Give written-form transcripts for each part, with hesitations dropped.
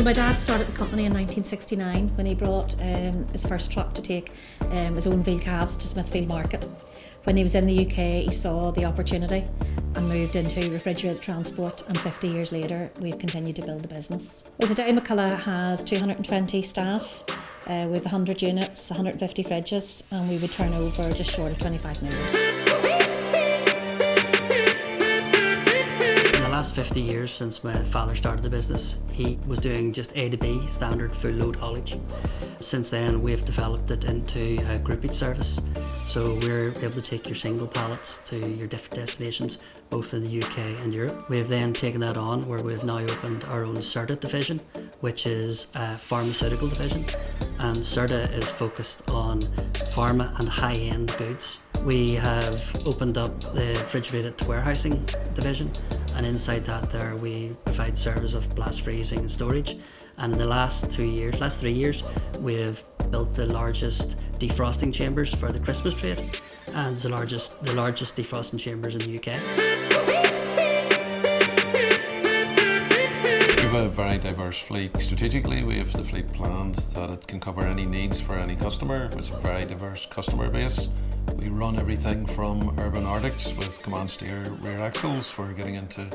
my dad started the company in 1969 when he brought his first truck to take his own veal calves to Smithfield Market. When he was in the UK, he saw the opportunity and moved into refrigerated transport, and 50 years later, we've continued to build the business. Well, today McCullough has 220 staff. We have 100 units, 150 fridges, and we would turn over just short of 25 million. In the last 50 years since my father started the business, he was doing just A to B, standard full load haulage. Since then, we've developed it into a groupage service. So we're able to take your single pallets to your different destinations, both in the UK and Europe. We've then taken that on where we've now opened our own CERTA division, which is a pharmaceutical division. And CERTA is focused on pharma and high-end goods. We have opened up the refrigerated warehousing division, and inside that there we provide service of blast freezing and storage. And in the last 3 years, we've built the largest defrosting chambers for the Christmas trade, and the largest defrosting chambers in the UK. We have a very diverse fleet. Strategically, we have the fleet planned that it can cover any needs for any customer. It's a very diverse customer base. We run everything from urban Arctics with command steer rear axles for getting into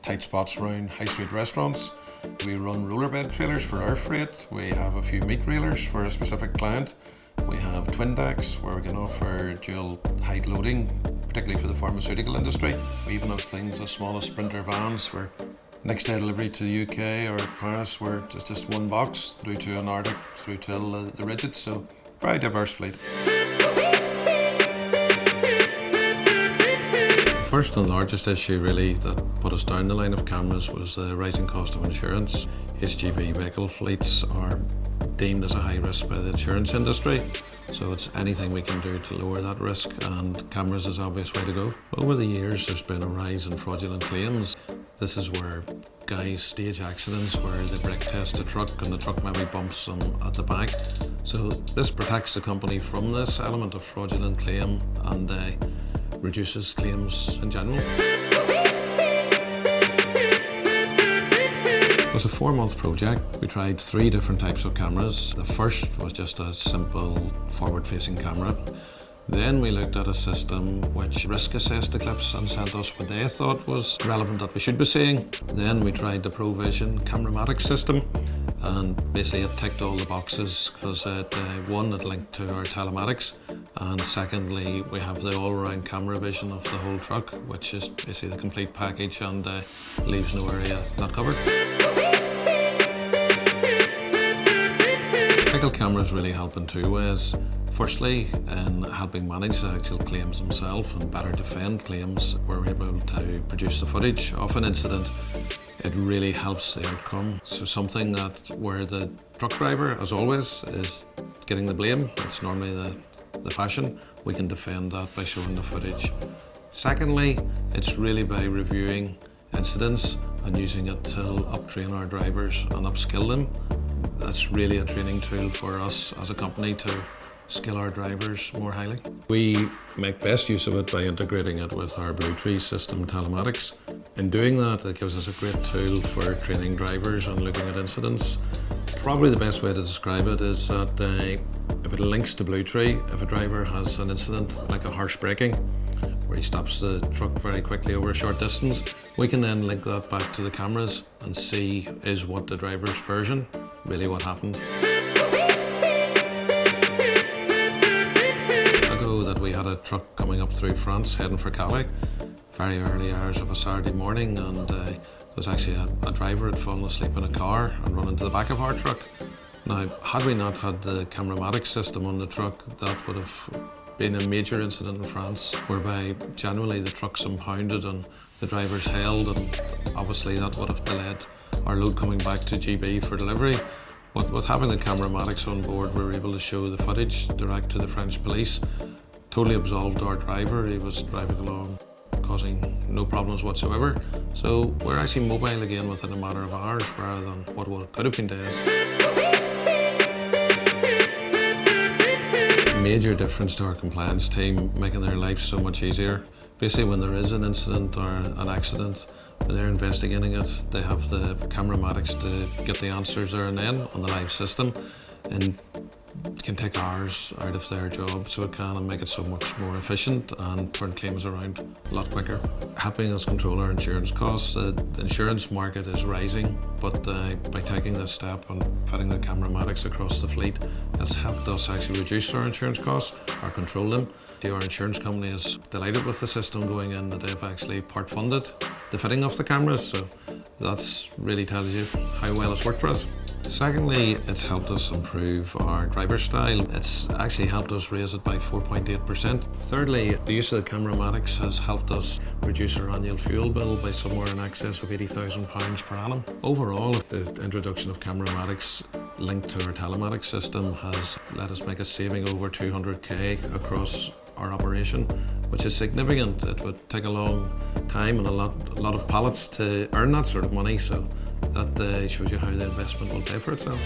tight spots around high street restaurants. We run roller bed trailers for air freight. We have a few meat railers for a specific client. We have twin decks where we can offer dual height loading, particularly for the pharmaceutical industry. We even have things as small as sprinter vans for next day delivery to the UK or Paris, where it's just one box through to an Arctic, through to the rigids. So very diverse fleet. The first and largest issue really that put us down the line of cameras was the rising cost of insurance. HGV vehicle fleets are deemed as a high risk by the insurance industry, so it's anything we can do to lower that risk, and cameras is the obvious way to go. Over the years there's been a rise in fraudulent claims. This is where guys stage accidents where they brake test a truck and the truck maybe bumps them at the back. So this protects the company from this element of fraudulent claim and reduces claims in general. It was a 4-month project. We tried 3 different types of cameras. The first was just a simple forward-facing camera. Then we looked at a system which risk assessed the clips and sent us what they thought was relevant that we should be seeing. Then we tried the ProVision Cameramatic system, and basically it ticked all the boxes because one, it linked to our telematics, and secondly we have the all-round camera vision of the whole truck, which is basically the complete package and leaves no area not covered. Vehicle cameras really help in 2 ways. Firstly, in helping manage the actual claims themselves and better defend claims, we're able to produce the footage of an incident. It really helps the outcome. So something that where the truck driver, as always, is getting the blame, it's normally the fashion, we can defend that by showing the footage. Secondly, it's really by reviewing incidents and using it to up-train our drivers and upskill them. That's really a training tool for us as a company to skill our drivers more highly. We make best use of it by integrating it with our Bluetree system telematics. In doing that, it gives us a great tool for training drivers and looking at incidents. Probably the best way to describe it is that if it links to Bluetree, if a driver has an incident like a harsh braking, where he stops the truck very quickly over a short distance, we can then link that back to the cameras and see is what the driver's version, really what happened. That we had a truck coming up through France heading for Calais, very early hours of a Saturday morning, and there was actually a driver had fallen asleep in a car and run into the back of our truck. Now, had we not had the Cameramatic system on the truck, that would have been a major incident in France, whereby generally the truck's impounded and the driver's held, and obviously that would have delayed our load coming back to GB for delivery. But with having the Cameramatics on board, we were able to show the footage direct to the French police. Totally absolved our driver. He was driving along, causing no problems whatsoever. So we're actually mobile again within a matter of hours rather than what could have been days. Major difference to our compliance team, making their life so much easier. Basically, when there is an incident or an accident, When they're investigating it, they have the cameramatics to get the answers there and then on the live system, and it can take hours out of their job, so it can, and make it so much more efficient and turn claims around a lot quicker. Helping us control our insurance costs. The insurance market is rising, but by taking this step and fitting the cameramatics across the fleet, it's helped us actually reduce our insurance costs or control them. Our insurance company is delighted with the system going in, that they've actually part funded the fitting of the cameras, so that's really tells you how well it's worked for us. Secondly, it's helped us improve our driver style. It's actually helped us raise it by 4.8%. Thirdly, the use of the cameramatics has helped us reduce our annual fuel bill by somewhere in excess of £80,000 per annum. Overall, the introduction of cameramatics linked to our telematics system has let us make a saving over 200k across our operation, which is significant. It would take a long time and a lot of pallets to earn that sort of money, so that shows you how the investment will pay for itself.